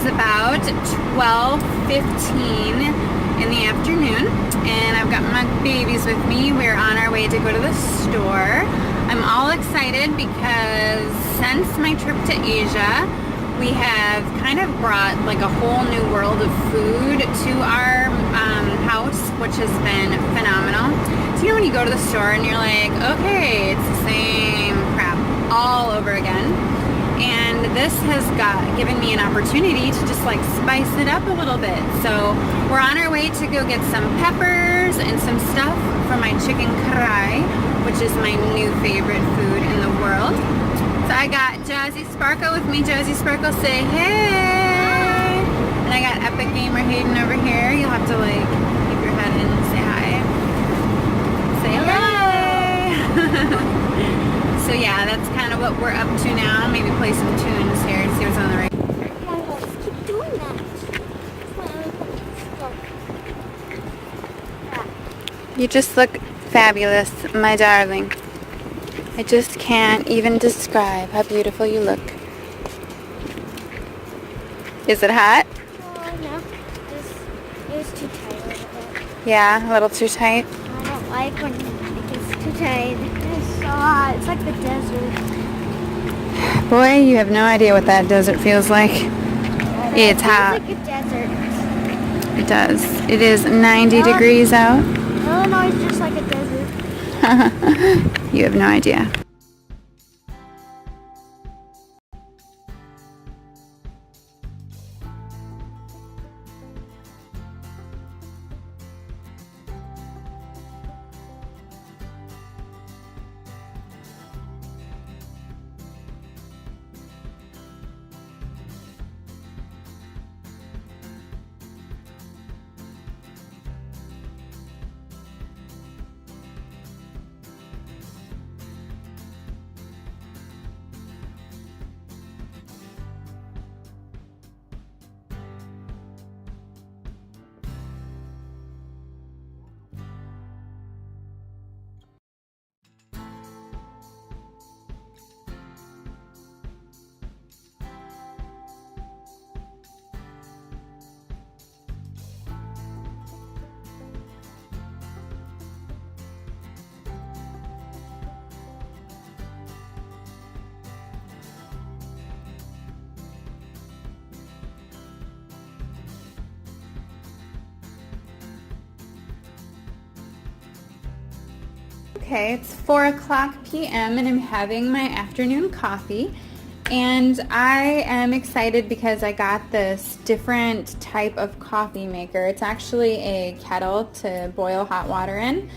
is about 12:15 in the afternoon, and I've got my babies with me. We're on our way to go to the store. I'm all excited because since my trip to Asia, we have kind of brought like a whole new world of food to our house, which has been phenomenal. So you know when you go to the store and you're like, okay, it's the same crap all over again. And this has given me an opportunity to just like spice it up a little bit. So we're on our way to go get some peppers and some stuff for my chicken karai, which is my new favorite food in the world. So I got Jazzy Sparkle with me. Jazzy Sparkle, say hey! And I got Epic Gamer Hayden over here. You'll have to like keep your head in and say hi. Say hello! So yeah, that's kind of what we're up to now. Maybe play some tunes here and see what's on the right. Let's keep doing that. You just look fabulous, my darling. I just can't even describe how beautiful you look. Is it hot? Oh, no. It was too tight a little bit. Yeah, a little too tight. I don't like when it gets too tight. It's so hot. It's like the desert. Boy, you have no idea what that desert feels like. It's hot. It feels like a desert. It does. It is 90 degrees out. Illinois is just like a desert. You have no idea. Okay, it's 4:00 p.m. and I'm having my afternoon coffee, and I am excited because I got this different type of coffee maker. It's actually a kettle to boil hot water in,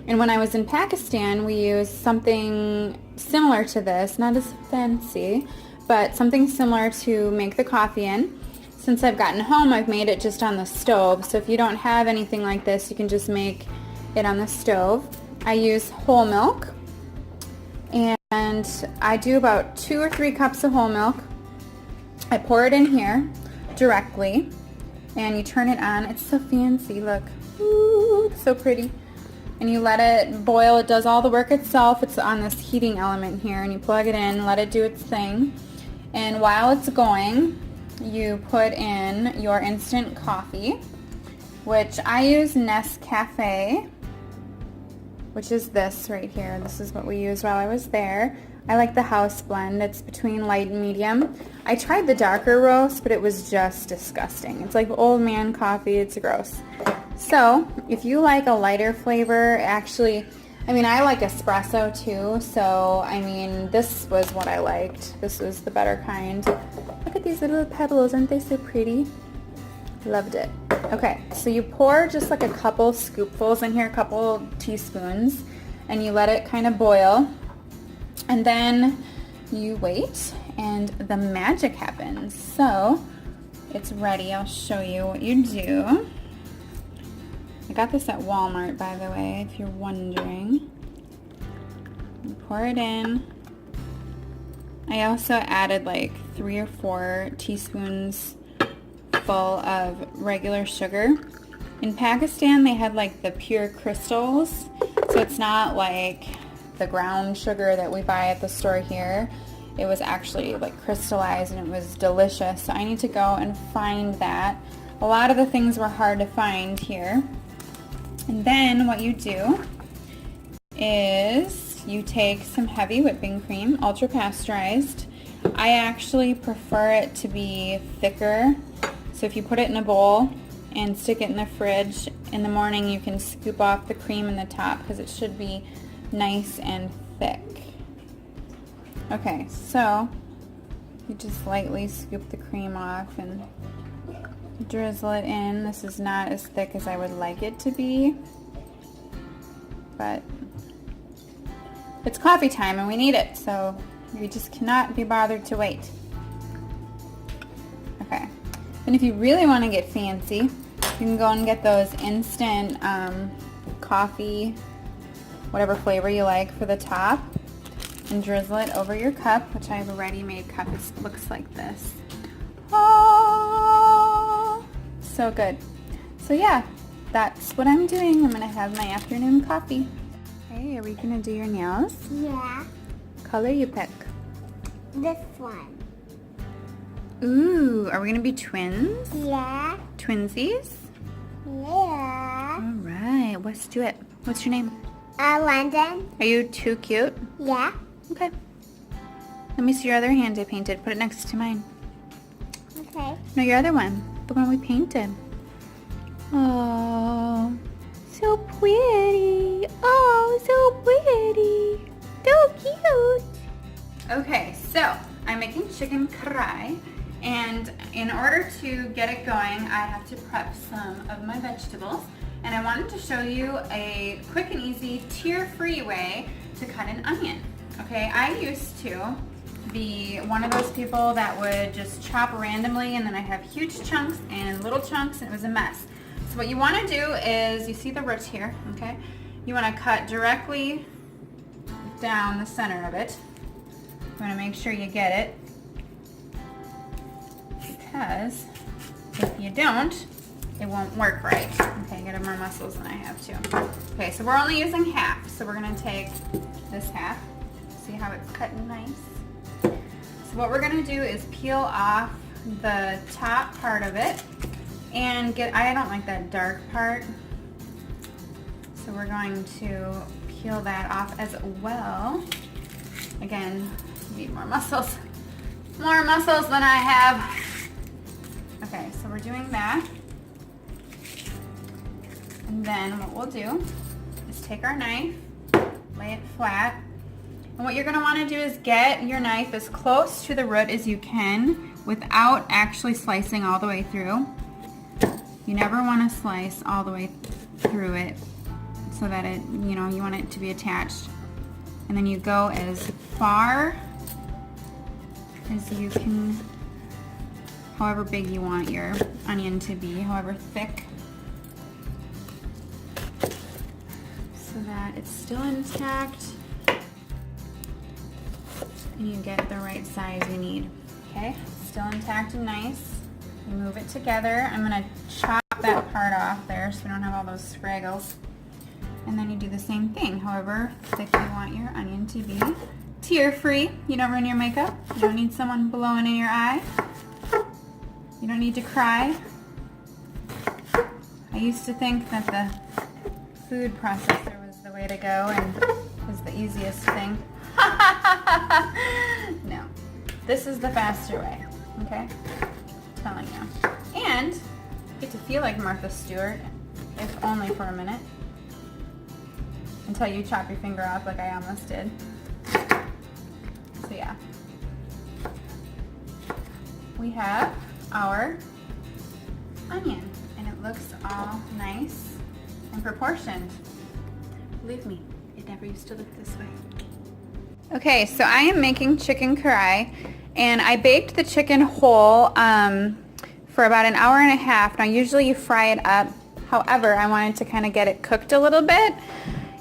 and when I was in Pakistan we used something similar to this, not as fancy, but something similar to make the coffee in. Since I've gotten home, I've made it just on the stove, so if you don't have anything like this, you can just make it on the stove. I use whole milk, and I do about 2 or 3 cups of whole milk. I pour it in here directly, and you turn it on. It's so fancy, look. Ooh, it's so pretty. And you let it boil. It does all the work itself. It's on this heating element here, and you plug it in, let it do its thing. And while it's going, you put in your instant coffee, which I use Nescafe, which is this right here. This is what we used while I was there. I like the house blend. It's between light and medium. I tried the darker roast, but it was just disgusting. It's like old man coffee. It's gross. So if you like a lighter flavor, actually, I mean, I like espresso too. So, I mean, this was what I liked. This was the better kind. Look at these little pebbles. Aren't they so pretty? Loved it. Okay, so you pour just like a couple scoopfuls in here, a couple teaspoons, and you let it kind of boil. And then you wait, and the magic happens. So it's ready. I'll show you what you do. I got this at Walmart, by the way, if you're wondering. You pour it in. I also added like 3 or 4 teaspoons full of regular sugar. In Pakistan, they had like the pure crystals, so it's not like the ground sugar that we buy at the store here. it was actually like crystallized and it was delicious. So I need to go and find that. A lot of the things were hard to find here. And then what you do is you take some heavy whipping cream, ultra pasteurized. I actually prefer it to be thicker. So if you put it in a bowl and stick it in the fridge, in the morning you can scoop off the cream in the top because it should be nice and thick. Okay, so you just lightly scoop the cream off and drizzle it in. This is not as thick as I would like it to be, but it's coffee time and we need it, so we just cannot be bothered to wait. Okay, and if you really want to get fancy, you can go and get those instant coffee, whatever flavor you like for the top, and drizzle it over your cup, which I have a ready-made cup. It looks like this. Oh, so good. So yeah, that's what I'm doing. I'm gonna have my afternoon coffee. Hey, are we gonna do your nails? Yeah. Color you pick? This one. Ooh, are we gonna be twins? Yeah. Twinsies? Yeah. All right, let's do it. What's your name? London. Are you too cute? Yeah. Okay. Let me see your other hand I painted. Put it next to mine. Okay. No, your other one. The one we painted. Oh, so pretty. Oh, so pretty. So cute. Okay, so I'm making chicken karai. And in order to get it going, I have to prep some of my vegetables. And I wanted to show you a quick and easy, tear-free way to cut an onion. Okay, I used to be one of those people that would just chop randomly, and then I have huge chunks and little chunks, and it was a mess. So what you want to do is, you see the roots here, okay? You want to cut directly down the center of it. You want to make sure you get it, because if you don't, it won't work right. Okay, I gotta have more muscles than I have to. Okay, so we're only using half, so we're gonna take this half. See how it's cutting nice? So what we're gonna do is peel off the top part of it and I don't like that dark part, so we're going to peel that off as well. Again, need more muscles. More muscles than I have. Okay, so we're doing that. And then what we'll do is take our knife, lay it flat, and what you're going to want to do is get your knife as close to the root as you can without actually slicing all the way through. You never want to slice all the way through it so that it, you want it to be attached. And then you go as far as you can, however big you want your onion to be, however thick, so that it's still intact and you get the right size you need. Okay, still intact and nice. You move it together. I'm going to chop that part off there so we don't have all those scraggles. And then you do the same thing, however thick you want your onion to be. Tear-free. You don't ruin your makeup. You don't need someone blowing in your eye. You don't need to cry. I used to think that the food processor was the way to go and was the easiest thing. No, this is the faster way, okay? I'm telling you. And you get to feel like Martha Stewart, if only for a minute, until you chop your finger off like I almost did. So yeah, we have our onion, and it looks all nice and proportioned. Believe me, it never used to look this way. Okay, so I am making chicken karai, and I baked the chicken whole for about an hour and a half. Now usually you fry it up, however I wanted to kind of get it cooked a little bit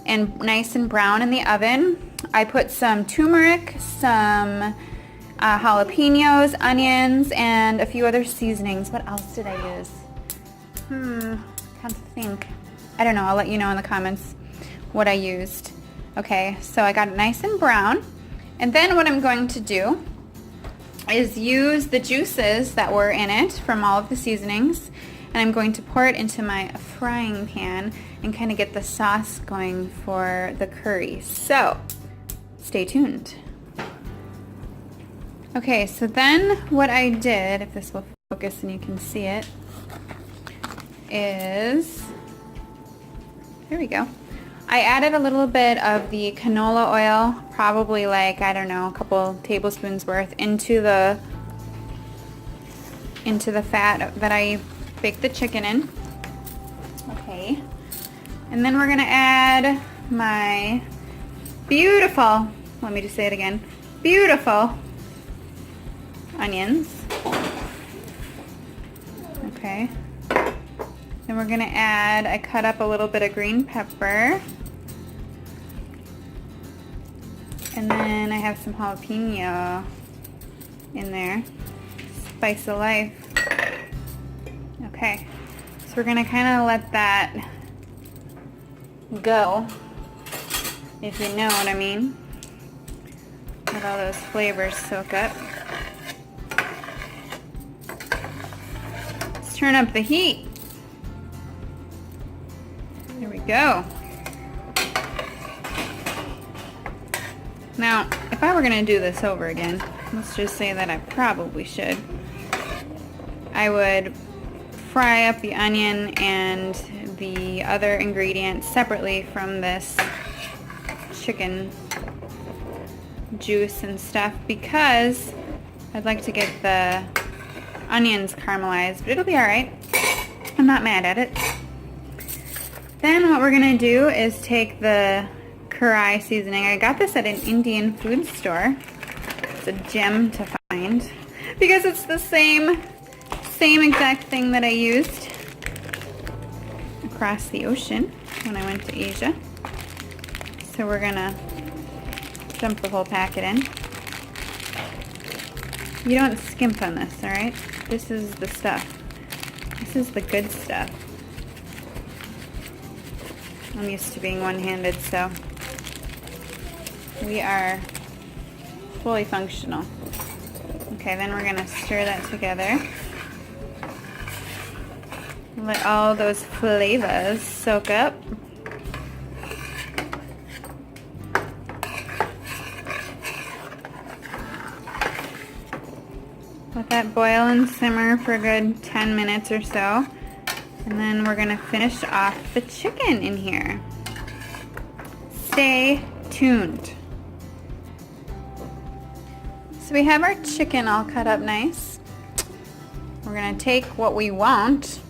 and nice and brown in the oven. I put some turmeric, some jalapenos, onions, and a few other seasonings. What else did I use? Can't think. I don't know, I'll let you know in the comments what I used. Okay, so I got it nice and brown. And then what I'm going to do is use the juices that were in it from all of the seasonings, and I'm going to pour it into my frying pan and kind of get the sauce going for the curry. So stay tuned. Okay, so then what I did, if this will focus and you can see it, is, there we go. I added a little bit of the canola oil, probably like, I don't know, a couple tablespoons worth into the fat that I baked the chicken in. Okay. And then we're gonna add my beautiful, let me just say it again, beautiful onions. Okay. Then we're gonna add, I cut up a little bit of green pepper. And then I have some jalapeno in there. Spice of life. Okay. So we're gonna kind of let that go, if you know what I mean. Let all those flavors soak up. Let's turn up the heat. There we go. Now, if I were going to do this over again, let's just say that I probably should, I would fry up the onion and the other ingredients separately from this chicken juice and stuff, because I'd like to get the onions caramelized, but it'll be alright. I'm not mad at it. Then what we're going to do is take the karai seasoning. I got this at an Indian food store. It's a gem to find because it's the same exact thing that I used across the ocean when I went to Asia. So we're gonna dump the whole packet in. You don't skimp on this, alright? This is the stuff. This is the good stuff. I'm used to being one-handed, so we are fully functional. Okay, then we're gonna stir that together. Let all those flavors soak up. Let that boil and simmer for a good 10 minutes or so. And then we're gonna finish off the chicken in here. Stay tuned. So we have our chicken all cut up nice. We're gonna take what we want,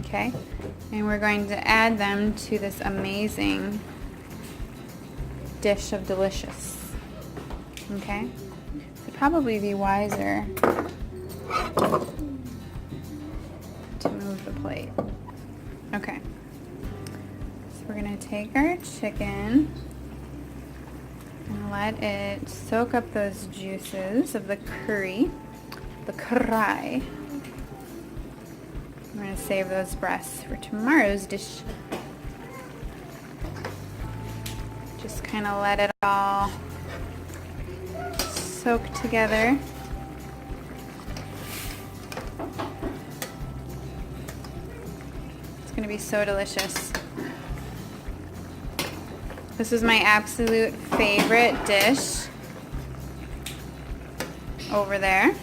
okay, and we're going to add them to this amazing dish of delicious, okay? It'd probably be wiser to move the plate. Okay, so we're gonna take our chicken and let it soak up those juices of the curry, the karai. I'm gonna save those breasts for tomorrow's dish. Just kind of let it all soak together. It's gonna be so delicious. This is my absolute favorite dish over there.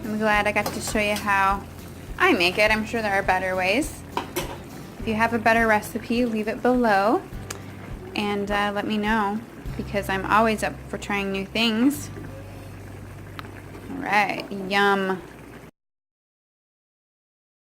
I'm glad I got to show you how I make it. I'm sure there are better ways. If you have a better recipe, leave it below and let me know, because I'm always up for trying new things. All right, yum.